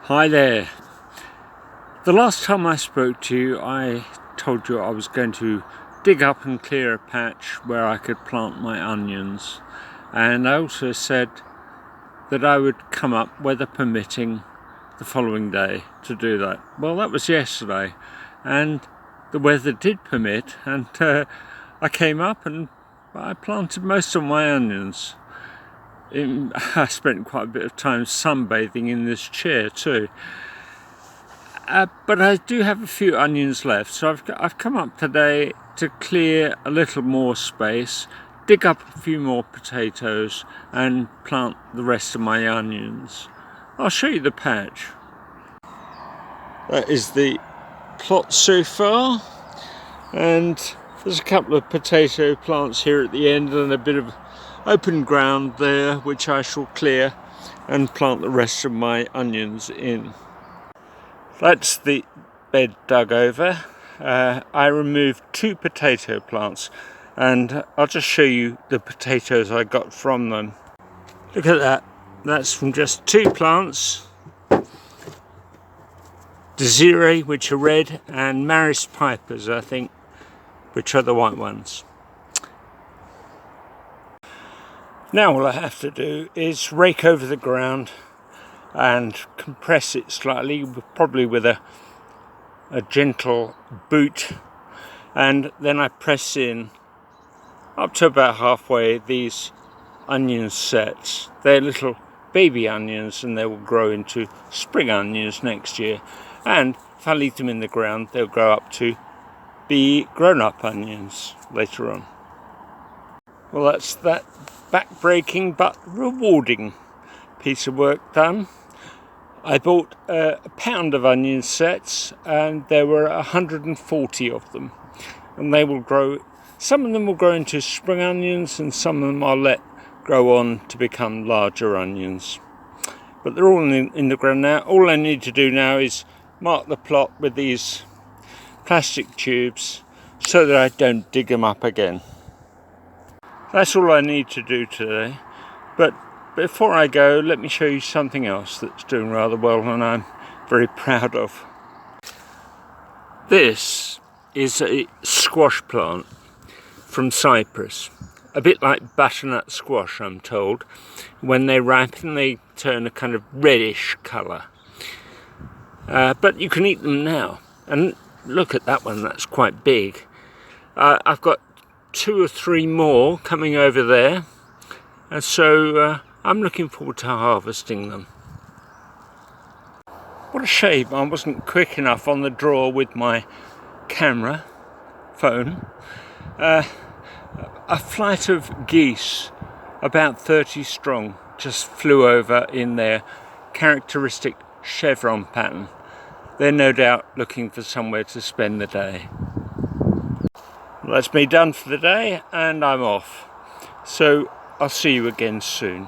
Hi there. The last time I spoke to you, I told you I was going to dig up and clear a patch where I could plant my onions, and I also said that I would come up, weather permitting, the following day to do that. Well, that was yesterday, and the weather did permit, and I came up and I planted most of my onions. I spent quite a bit of time sunbathing in this chair too. But I do have a few onions left, so I've come up today to clear a little more space, dig up a few more potatoes and plant the rest of my onions. I'll show you the patch. That is the plot so far, and there's a couple of potato plants here at the end and a bit of open ground there which I shall clear and plant the rest of my onions in. That's the bed dug over. I removed 2 potato plants, and I'll just show you the potatoes I got from them. Look at that. That's from just 2 plants. Desiree, which are red, and Maris Pipers, I think, which are the white ones. Now all I have to do is rake over the ground and compress it slightly, probably with a gentle boot, and then I press in up to about halfway these onion sets. They're little baby onions and they will grow into spring onions next year, and if I leave them in the ground they'll grow up to be grown-up onions later on. Well, that's that back-breaking but rewarding piece of work done. I bought a pound of onion sets, and there were 140 of them, and they will grow. Some of them will grow into spring onions and some of them I'll let grow on to become larger onions, but they're all in the ground now. All I need to do now is mark the plot with these plastic tubes so that I don't dig them up again. That's all I need to do today. But before I go, let me show you something else that's doing rather well and I'm very proud of. This is a squash plant from Cyprus. A bit like butternut squash, I'm told. When they ripen, they turn a kind of reddish colour. But you can eat them now. And look at that one, that's quite big. I've got 2 or 3 more coming over there. And so I'm looking forward to harvesting them. What a shame I wasn't quick enough on the draw with my phone. A flight of geese, about 30 strong, just flew over in their characteristic chevron pattern. They're no doubt looking for somewhere to spend the day. Well, that's me done for the day and I'm off. So I'll see you again soon.